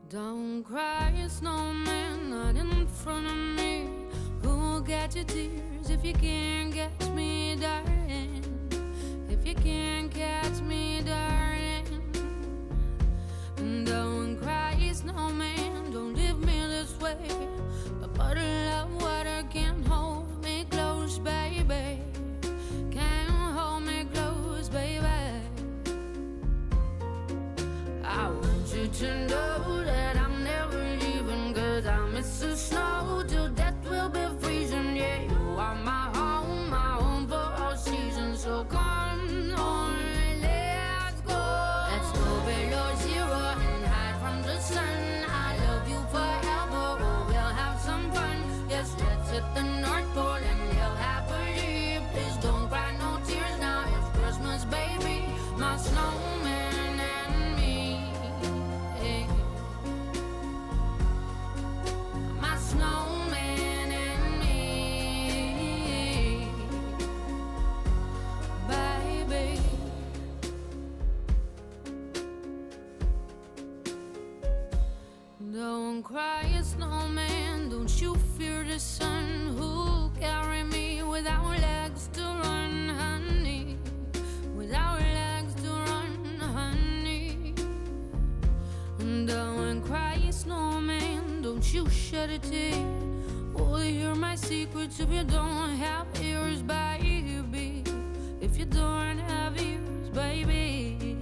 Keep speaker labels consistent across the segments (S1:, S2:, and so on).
S1: Don't cry, snowman, not in front of me. Who'll get your tears if you can't catch me, darling? If you can't catch me, darling. Don't cry, snowman, don't leave me this way. A bottle of water can't hold me close, baby. Can't hold me close, baby. I want you to know that I'm never leaving, 'cause I miss the snow till death will be freezing. Yeah, you are my home for all seasons. So come on, let's go. Let's go below zero and hide from the sun. I love you forever, oh, we'll have some fun. Yes, let's hit the North Pole and live happily. Please don't cry no tears now, it's Christmas, baby. My snowman and me. My snowman and me, baby. Don't cry, snowman, don't you fear the sun. Who'll carry me without legs to run, honey? Without legs to run, honey. Don't cry, snowman, don't you shed a tear. Oh, hear my secrets if you don't have ears, baby. If you don't have ears, baby.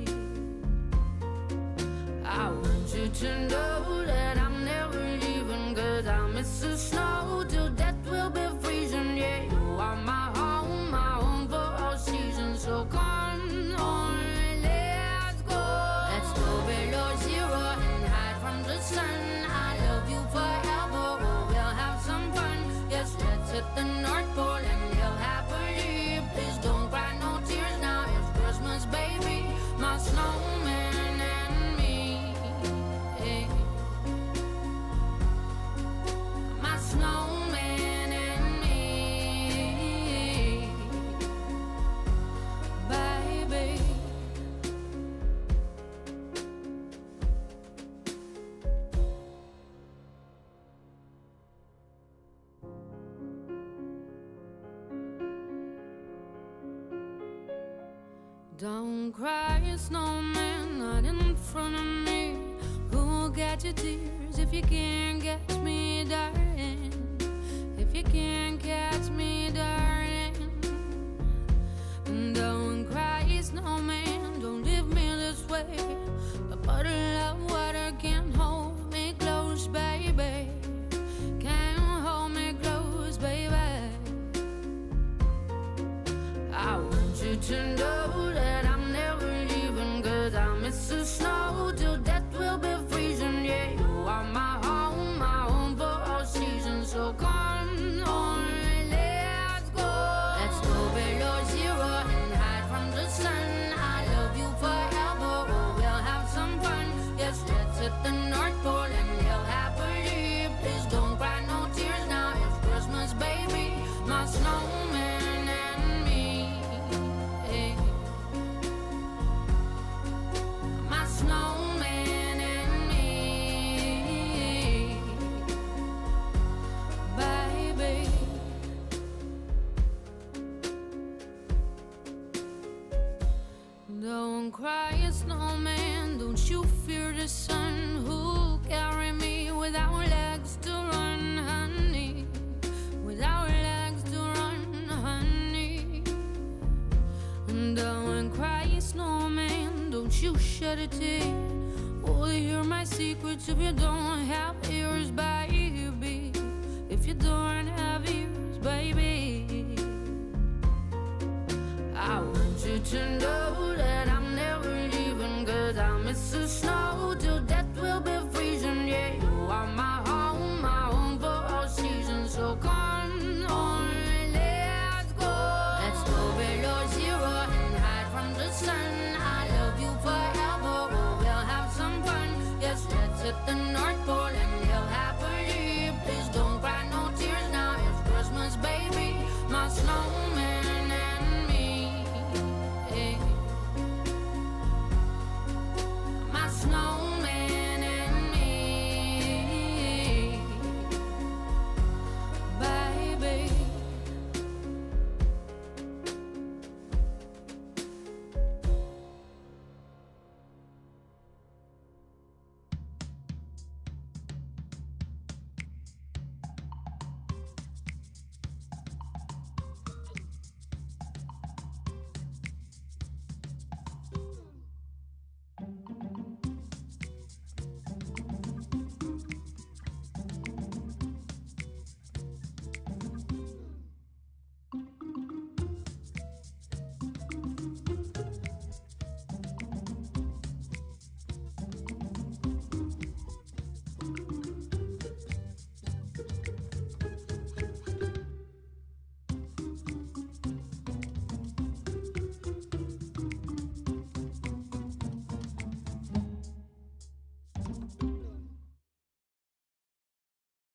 S1: I want you to know that I'm never leaving, 'cause I miss the snow till death will be freezing. Yeah, you are my home for all seasons. So come on, let's go. Let's go below zero and hide from the sun. I love you forever, oh, we'll have some fun. Yes, let's hit the North Pole and live happily. Please don't cry no tears now, it's Christmas, baby. My snowman and me. My snowman and me, baby. Don't cry, snowman, not in front of me. Who'll get your tears if you can't catch me, darling? If you can't catch me, darling. Don't cry, snowman, don't leave me this way. A bottle of water can't hold me close, baby. Can't hold me close, baby. I want you to know that I'm never leaving, 'cause I miss the snow till death will be freezing. Yeah, you are my home for all seasons. So come on, let's go. Let's go below zero and hide from the sun. I love you forever, oh, we'll have some fun. Yes, let's hit the North Pole and live happily. Please don't cry no tears now, it's Christmas, baby. My snowman and me. My snowman and me, baby. Don't cry, snowman, don't you fear the sun. Who'll carry me without legs to run, honey? Without legs to run, honey. Don't cry, snowman, don't you shed a tear. Oh, hear my secrets if you don't have ears, baby. If you don't have ears, baby. I want you to know that